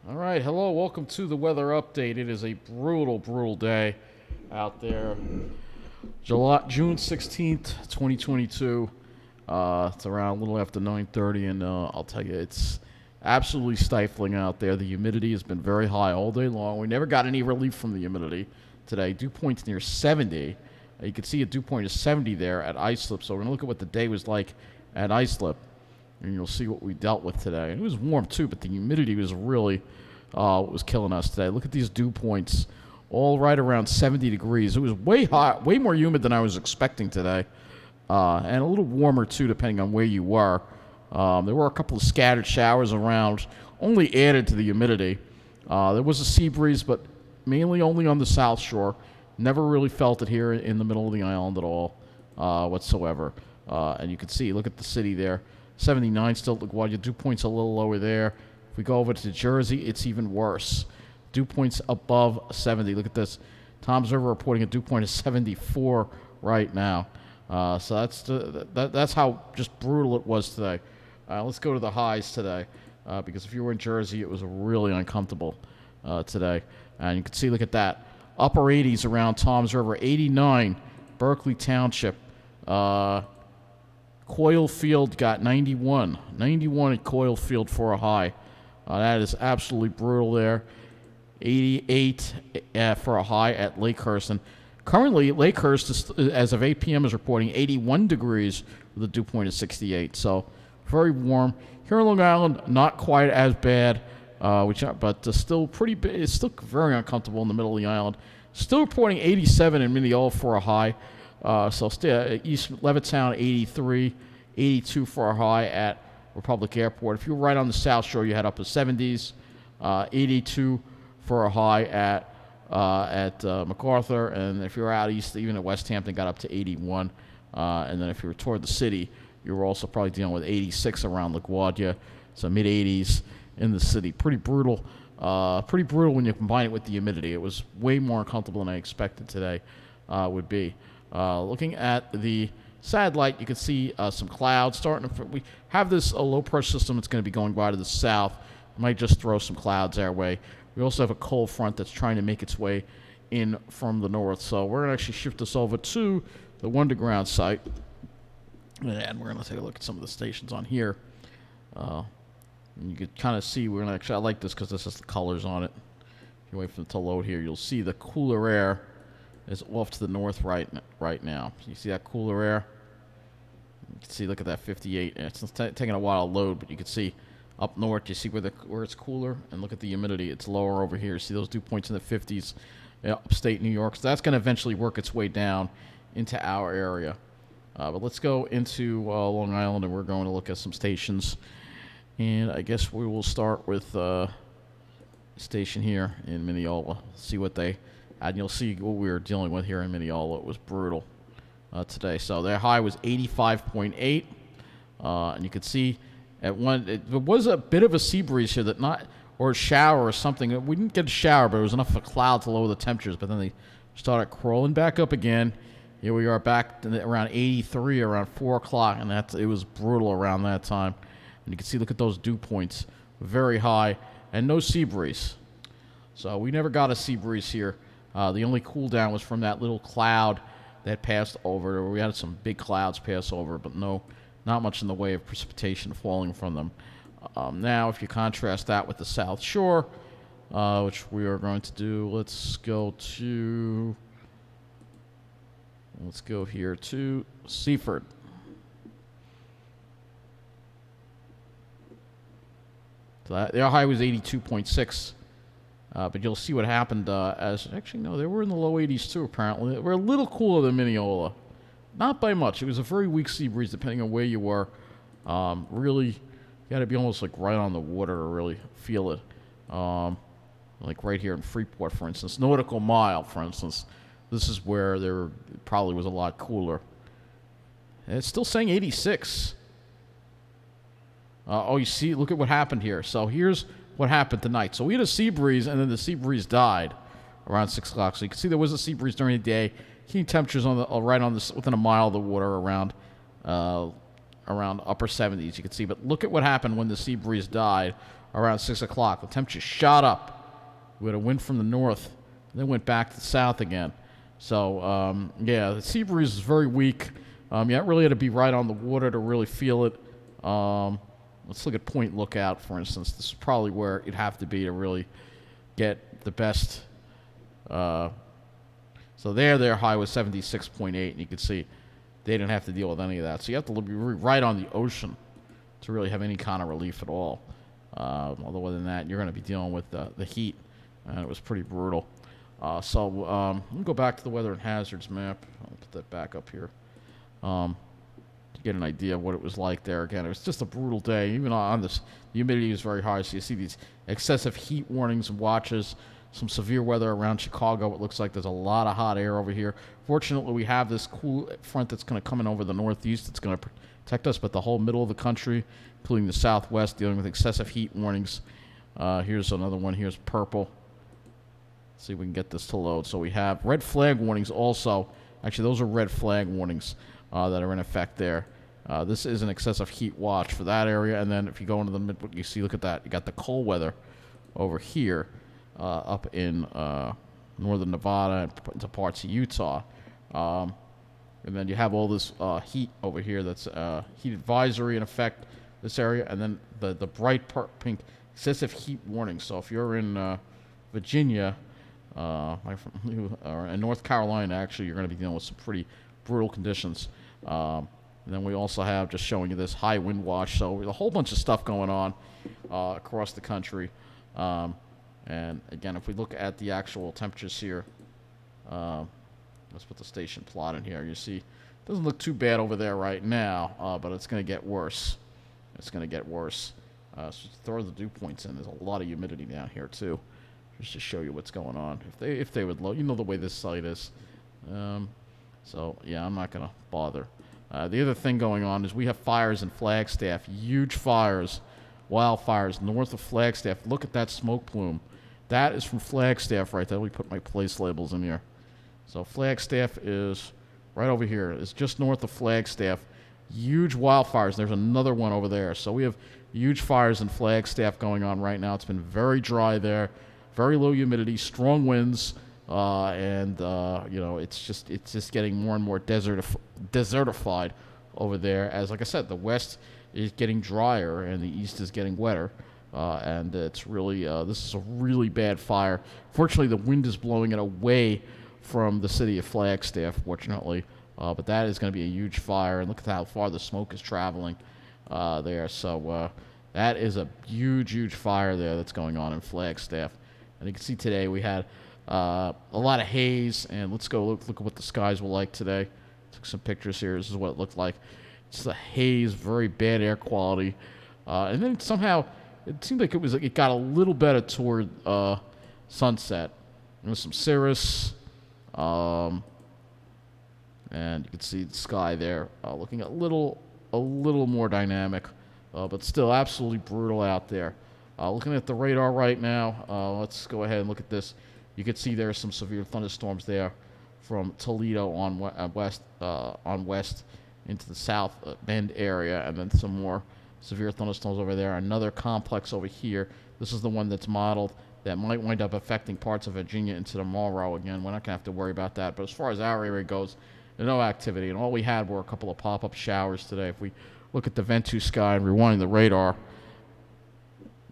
All right, hello, welcome to the weather update. It is a brutal, brutal day out there. June 16th, 2022. It's around a little after 9:30, and I'll tell you, it's absolutely stifling out there. The humidity has been very high all day long. We never got any relief from the humidity today. Dew point's near 70. You can see a dew point is 70 there at Islip. So we're going to look at what the day was like at Islip, and you'll see what we dealt with today. And it was warm too, but the humidity was really what was killing us today. Look at these dew points, all right around 70 degrees. It was way hot, way more humid than I was expecting today, and a little warmer too, depending on where you were. There were a couple of scattered showers around, only added to the humidity. There was a sea breeze, but mainly only on the south shore. Never really felt it here in the middle of the island at all, whatsoever. And you can see, look at the city there. 79 still at LaGuardia. Dew point's a little lower there. If we go over to Jersey, it's even worse. Dew point's above 70. Look at this. Tom's River reporting a dew point of 74 right now. So that's how just brutal it was today. Let's go to the highs today, because if you were in Jersey, it was really uncomfortable today. And you can see, look at that. Upper 80s around Tom's River. 89, Berkeley Township. Coil Field got 91. 91 at Coil Field for a high. That is absolutely brutal there. 88 for a high at Lakehurst. And currently, Lakehurst, as of 8 p.m., is reporting 81 degrees with a dew point of 68. So, very warm. Here on Long Island, not quite as bad, but still pretty. It's still very uncomfortable in the middle of the island. Still reporting 87 in Mineola for a high. So still, East Levittown 83, 82 for a high at Republic Airport. If you're right on the South Shore, you had up to 70s, 82 for a high at MacArthur, and if you're out east, even at West Hampton, got up to 81. And then if you were toward the city, you were also probably dealing with 86 around LaGuardia, so mid 80s in the city. Pretty brutal. Pretty brutal when you combine it with the humidity. It was way more uncomfortable than I expected today would be. Looking at the satellite, you can see some clouds starting to. We have this low pressure system that's going to be going by to the south. It might just throw some clouds our way. We also have a cold front that's trying to make its way in from the north. So we're going to actually shift this over to the underground site, and we're going to take a look at some of the stations on here. And you can kind of see, we're going to actually, I like this because this has the colors on it. If you wait for it to load here, you'll see the cooler air is off to the north right now. You see that cooler air? You can see, look at that 58. It's taking a while to load, but you can see up north, you see where it's cooler, and look at the humidity. It's lower over here. See those dew points in the 50s, upstate New York. So that's going to eventually work its way down into our area. But let's go into Long Island, and we're going to look at some stations. And I guess we will start with station here in Mineola. See what they, and you'll see what we were dealing with here in Mineola. It was brutal today. So their high was 85.8, and you can see at one, it was a bit of a sea breeze here or a shower or something. We didn't get a shower, but it was enough of a cloud to lower the temperatures. But then they started crawling back up again. Here we are back around 83, around 4 o'clock, and it was brutal around that time. And you can see, look at those dew points, very high, and no sea not So we never got a sea breeze here. The only cool down was from that little cloud that passed over. We had some big clouds pass over, but not much in the way of precipitation falling from them. Now, if you contrast that with the South Shore, which we are going to do, let's go here to Seaford. So their high was 82.6, but you'll see what happened they were in the low 80s too, apparently. They were a little cooler than Mineola. Not by much. It was a very weak sea breeze, depending on where you were. Really, you got to be almost like right on the water to really feel it. Like right here in Freeport, for instance. Nautical Mile, for instance. This is where there probably was a lot cooler. And it's still saying 86. You see, look at what happened here. So here's what happened tonight. So we had a sea breeze, and then the sea breeze died around 6 o'clock. So you can see there was a sea breeze during the day. Heat temperatures within a mile of the water around upper 70s. You can see, but look at what happened when the sea breeze died around 6 o'clock. The temperature shot up. We had a wind from the north, and then went back to the south again. So, yeah, the sea breeze is very weak. You really had to be right on the water to really feel it. Let's look at Point Lookout, for instance. This is probably where it'd have to be to really get the best. So their high was 76.8, and you can see they didn't have to deal with any of that. So you have to be right on the ocean to really have any kind of relief at all. Although other than that, you're going to be dealing with the heat, and it was pretty brutal. So let me go back to the weather and hazards map. I'll put that back up here to get an idea of what it was like there. Again, it was just a brutal day. Even on this, the humidity is very high, so you see these excessive heat warnings and watches. Some severe weather around Chicago. It looks like there's a lot of hot air over here. Fortunately, we have this cool front that's going to come in over the northeast. It's going to protect us, but the whole middle of the country, including the southwest, dealing with excessive heat warnings. Here's another one. Here's purple. Let's see if we can get this to load. So we have red flag warnings also. Actually, those are red flag warnings that are in effect there. This is an excessive heat watch for that area. And then if you go into the mid, you see, look at that. You got the cold weather over here. Up in northern Nevada and into parts of Utah. And then you have all this heat over here that's heat advisory in effect, this area, and then the bright pink excessive heat warning. So if you're in Virginia or in North Carolina, actually, you're going to be dealing with some pretty brutal conditions. And then we also have, just showing you this, high wind watch. So a whole bunch of stuff going on across the country. And again, if we look at the actual temperatures here, let's put the station plot in here. You see, it doesn't look too bad over there right now, but it's going to get worse. It's going to get worse. So throw the dew points in. There's a lot of humidity down here too, just to show you what's going on. If they would load, you know the way this site is. So yeah, I'm not going to bother. The other thing going on is we have fires in Flagstaff. Huge fires, wildfires north of Flagstaff. Look at that smoke plume. That is from Flagstaff right there. We put my place labels in here. So Flagstaff is right over here. It's just north of Flagstaff. Huge wildfires. There's another one over there. So we have huge fires in Flagstaff going on right now. It's been very dry there, very low humidity, strong winds, and it's just getting more and more desertified over there. As like I said, the west is getting drier and the east is getting wetter. And it's really, this is a really bad fire. Fortunately, the wind is blowing it away from the city of Flagstaff, fortunately. But that is going to be a huge fire. And look at how far the smoke is traveling there. So that is a huge, huge fire there that's going on in Flagstaff. And you can see today we had a lot of haze. And let's go look at what the skies were like today. Took some pictures here. This is what it looked like. It's the haze, very bad air quality. And then somehow it seemed like it got a little better toward sunset. There was some cirrus, and you can see the sky there looking a little more dynamic, but still absolutely brutal out there. Looking at the radar right now, let's go ahead and look at this. You can see there are some severe thunderstorms there from Toledo on west into the South Bend area, and then some more severe thunderstorms over there. Another complex over here. This is the one that's modeled that might wind up affecting parts of Virginia into tomorrow. Again, we're not going to have to worry about that. But as far as our area goes, there's no activity. And all we had were a couple of pop-up showers today. If we look at the Ventu sky and rewind the radar.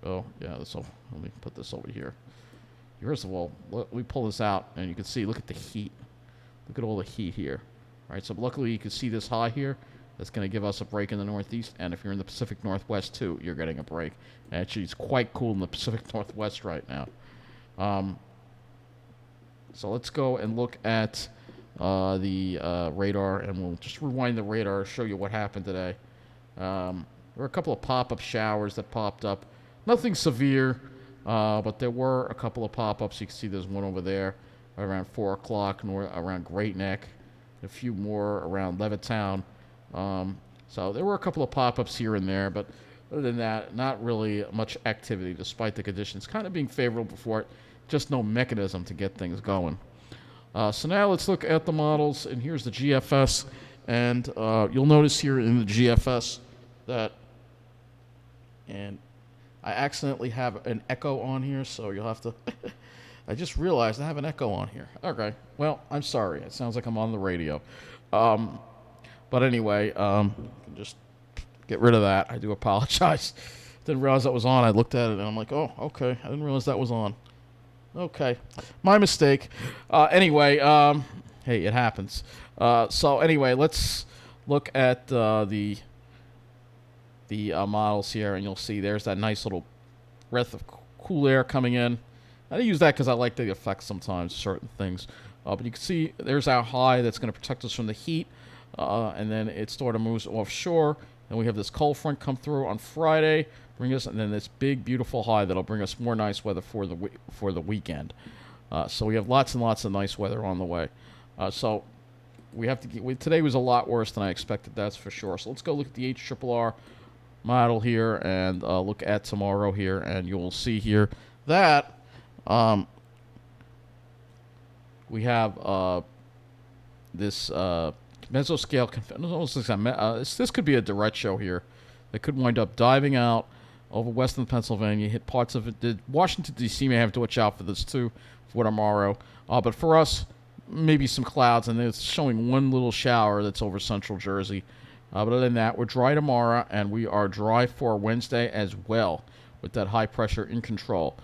Oh, yeah, let me put this over here. First of all, we pull this out, and you can see, look at the heat. Look at all the heat here. All right, so luckily you can see this high here. That's going to give us a break in the Northeast. And if you're in the Pacific Northwest, too, you're getting a break. Actually, it's quite cool in the Pacific Northwest right now. So let's go and look at the radar, and we'll just rewind the radar, show you what happened today. There were a couple of pop-up showers that popped up. Nothing severe, but there were a couple of pop-ups. You can see there's one over there around 4 o'clock, around Great Neck. A few more around Levittown. So there were a couple of pop-ups here and there, but other than that, not really much activity despite the conditions kind of being favorable for it. Just no mechanism to get things going. So now let's look at the models, and here's the GFS. And you'll notice here in the GFS that, and I accidentally have an echo on here, so you'll have to. I just realized I have an echo on here. Okay, well, I'm sorry. It sounds like I'm on the radio. Um, but anyway, just get rid of that. I do apologize. Didn't realize that was on. I looked at it and I'm like, oh, okay. I didn't realize that was on. Okay, my mistake. Anyway, hey, it happens. So anyway, let's look at the models here, and you'll see there's that nice little breath of cool air coming in. I use that because I like the effect sometimes, certain things. But you can see there's our high that's going to protect us from the heat, and then it sort of moves offshore. And we have this cold front come through on Friday, bring us, and then this big, beautiful high that'll bring us more nice weather for the weekend. So we have lots and lots of nice weather on the way. So we have to get. Today was a lot worse than I expected. That's for sure. So let's go look at the HRRR model here and look at tomorrow here, and you will see here that we have this mesoscale. This could be a direct show here. They could wind up diving out over western Pennsylvania, hit parts of it. Washington, D.C. may have to watch out for this too for tomorrow. But for us, maybe some clouds, and it's showing one little shower that's over central Jersey. But other than that, we're dry tomorrow, and we are dry for Wednesday as well with that high pressure in control.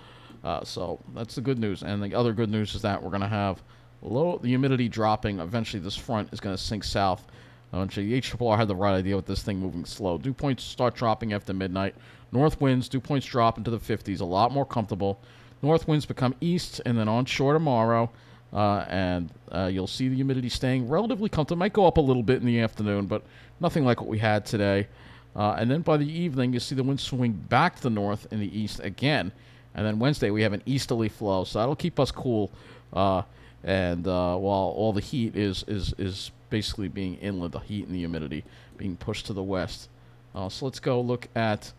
So that's the good news. And the other good news is that we're going to have the humidity dropping. Eventually, this front is going to sink south. Eventually, the HRRR had the right idea with this thing moving slow. Dew points start dropping after midnight. North winds, dew points drop into the 50s, a lot more comfortable. North winds become east and then onshore tomorrow. And you'll see the humidity staying relatively comfortable. It might go up a little bit in the afternoon, but nothing like what we had today. And then by the evening, you see the wind swing back to the north in the east again. And then Wednesday, we have an easterly flow, so that'll keep us cool. And while all the heat is basically being inland, the heat and the humidity being pushed to the west. So let's go look at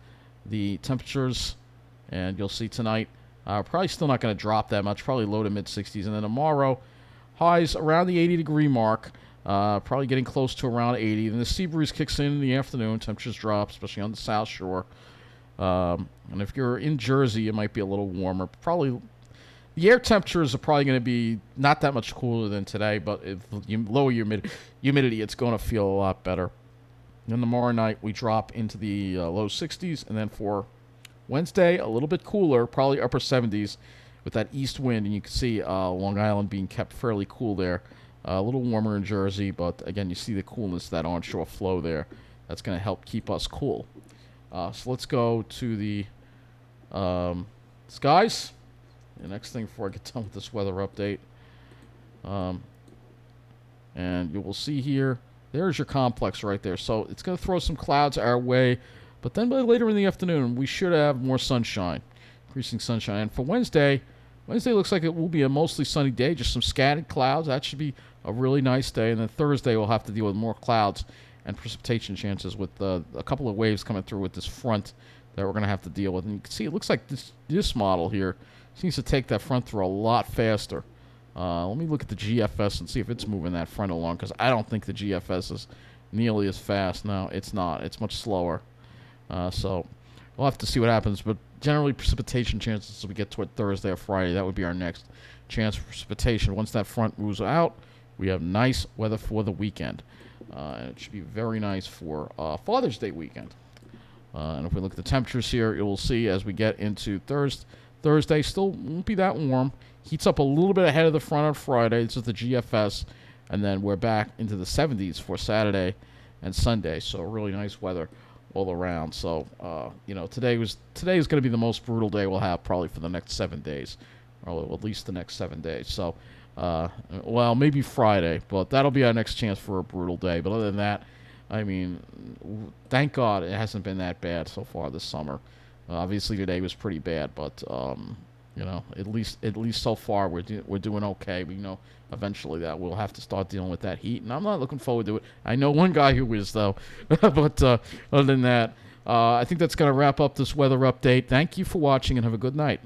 the temperatures, and you'll see tonight. Probably still not going to drop that much, probably low to mid-60s. And then tomorrow, highs around the 80-degree mark, probably getting close to around 80. Then the sea breeze kicks in the afternoon. Temperatures drop, especially on the South Shore. And if you're in Jersey, it might be a little warmer. Probably the air temperatures are probably going to be not that much cooler than today, but if you lower your humidity, it's going to feel a lot better. Then tomorrow night, we drop into the low 60s, and then for Wednesday, a little bit cooler, probably upper 70s with that east wind, and you can see Long Island being kept fairly cool there. A little warmer in Jersey, but again, you see the coolness, that onshore flow there. That's going to help keep us cool. So let's go to the skies. The next thing before I get done with this weather update. And you will see here, there's your complex right there. So it's going to throw some clouds our way. But then by later in the afternoon, we should have more sunshine, increasing sunshine. And for Wednesday looks like it will be a mostly sunny day, just some scattered clouds. That should be a really nice day. And then Thursday, we'll have to deal with more clouds and precipitation chances with a couple of waves coming through with this front that we're going to have to deal with. And you can see it looks like this model here seems to take that front through a lot faster. Let me look at the GFS and see if it's moving that front along, because I don't think the GFS is nearly as fast. No, it's not. It's much slower. So we'll have to see what happens. But generally, precipitation chances as we get toward Thursday or Friday, that would be our next chance for precipitation. Once that front moves out, we have nice weather for the weekend. And it should be very nice for Father's Day weekend. And if we look at the temperatures here, you'll see as we get into Thursday, still won't be that warm. Heats up a little bit ahead of the front on Friday. This is the GFS. And then we're back into the 70s for Saturday and Sunday. So really nice weather all around. So, today is going to be the most brutal day we'll have probably for the next 7 days. Or at least the next 7 days. So, maybe Friday. But that'll be our next chance for a brutal day. But other than that, I mean, thank God it hasn't been that bad so far this summer. Obviously today was pretty bad, but at least so far we're doing okay. We know eventually that we'll have to start dealing with that heat, and I'm not looking forward to it. I know one guy who is though, but other than that, I think that's going to wrap up this weather update. Thank you for watching, and have a good night.